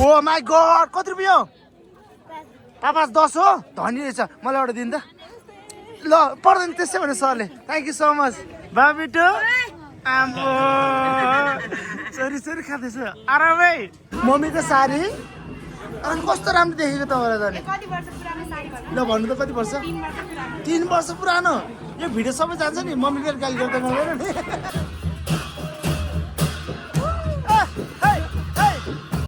oh my God कति रुपियाँ पाँच 10 हो धनी रहेछ मलाई एउटा दिन त ल पर्दैन त्यसै भने सरले थ्याङ्क यू सो मच बाबिटो आम्बो चोरी खाँदैछ आरामै मम्मीको साडी अनि कस्तो राम्रो देखेको तपाईँलाई त ल भन्नु त कति वर्ष 3 वर्ष पुरानो यो भिडियो सबै जान्छ नि मम्मीले गाली गर्दा मलाई